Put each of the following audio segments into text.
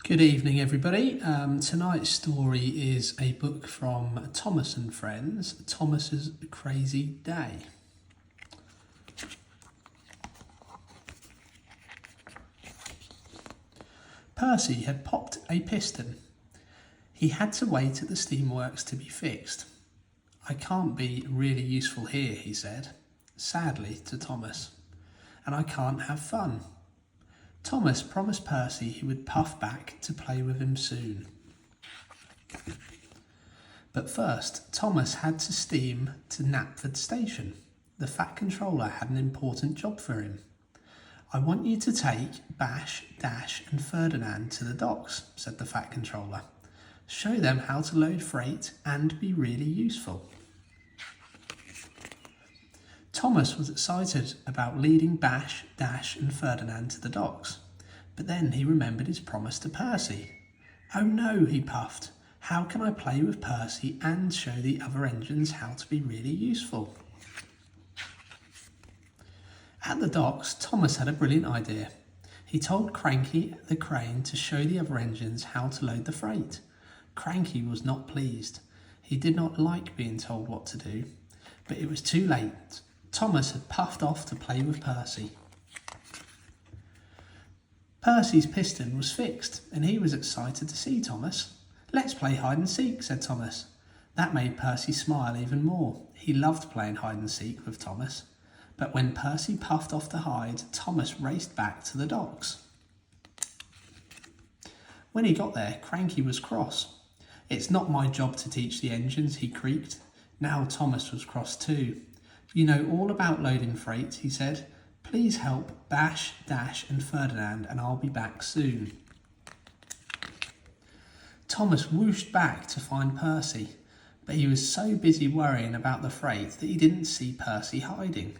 Good evening, everybody. Tonight's story is a book from Thomas and Friends, Thomas's Crazy Day. Percy had popped a piston. He had to wait at the steamworks to be fixed. "I can't be really useful here," he said, sadly to Thomas, "and I can't have fun." Thomas promised Percy he would puff back to play with him soon. But first, Thomas had to steam to Knapford Station. The Fat Controller had an important job for him. "I want you to take Bash, Dash and Ferdinand to the docks," said the Fat Controller. "Show them how to load freight and be really useful." Thomas was excited about leading Bash, Dash and Ferdinand to the docks, but then he remembered his promise to Percy. "Oh no," he puffed, "how can I play with Percy and show the other engines how to be really useful?" At the docks, Thomas had a brilliant idea. He told Cranky the crane to show the other engines how to load the freight. Cranky was not pleased. He did not like being told what to do, but it was too late. Thomas had puffed off to play with Percy. Percy's piston was fixed, and he was excited to see Thomas. "Let's play hide and seek," said Thomas. That made Percy smile even more. He loved playing hide and seek with Thomas. But when Percy puffed off to hide, Thomas raced back to the docks. When he got there, Cranky was cross. "It's not my job to teach the engines," he creaked. Now Thomas was cross too. "You know all about loading freight," he said. "Please help Bash, Dash and Ferdinand and I'll be back soon." Thomas whooshed back to find Percy, but he was so busy worrying about the freight that he didn't see Percy hiding.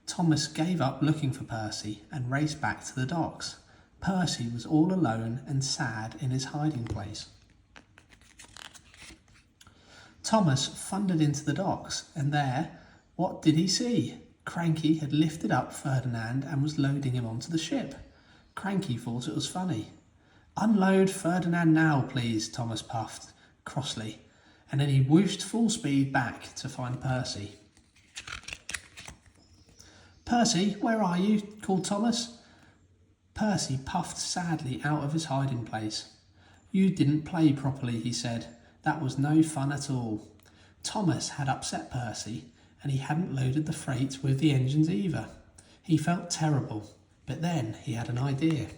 Thomas gave up looking for Percy and raced back to the docks. Percy was all alone and sad in his hiding place. Thomas thundered into the docks, and there, what did he see? Cranky had lifted up Ferdinand and was loading him onto the ship. Cranky thought it was funny. "Unload Ferdinand now, please," Thomas puffed crossly, and then he whooshed full speed back to find Percy. "Percy, where are you?" called Thomas. Percy puffed sadly out of his hiding place. "You didn't play properly," he said. "That was no fun at all." Thomas had upset Percy, and he hadn't loaded the freight with the engines either. He felt terrible, but then he had an idea.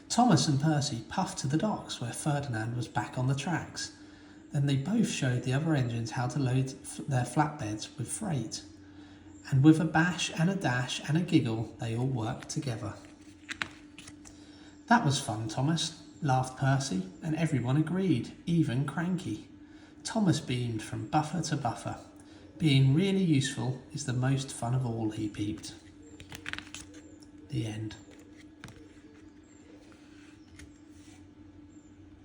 Thomas and Percy puffed to the docks where Ferdinand was back on the tracks. Then they both showed the other engines how to load their flatbeds with freight. And with a bash and a dash and a giggle, they all worked together. "That was fun, Thomas," laughed Percy, and everyone agreed, even Cranky. Thomas beamed from buffer to buffer. "Being really useful is the most fun of all," he peeped. The end.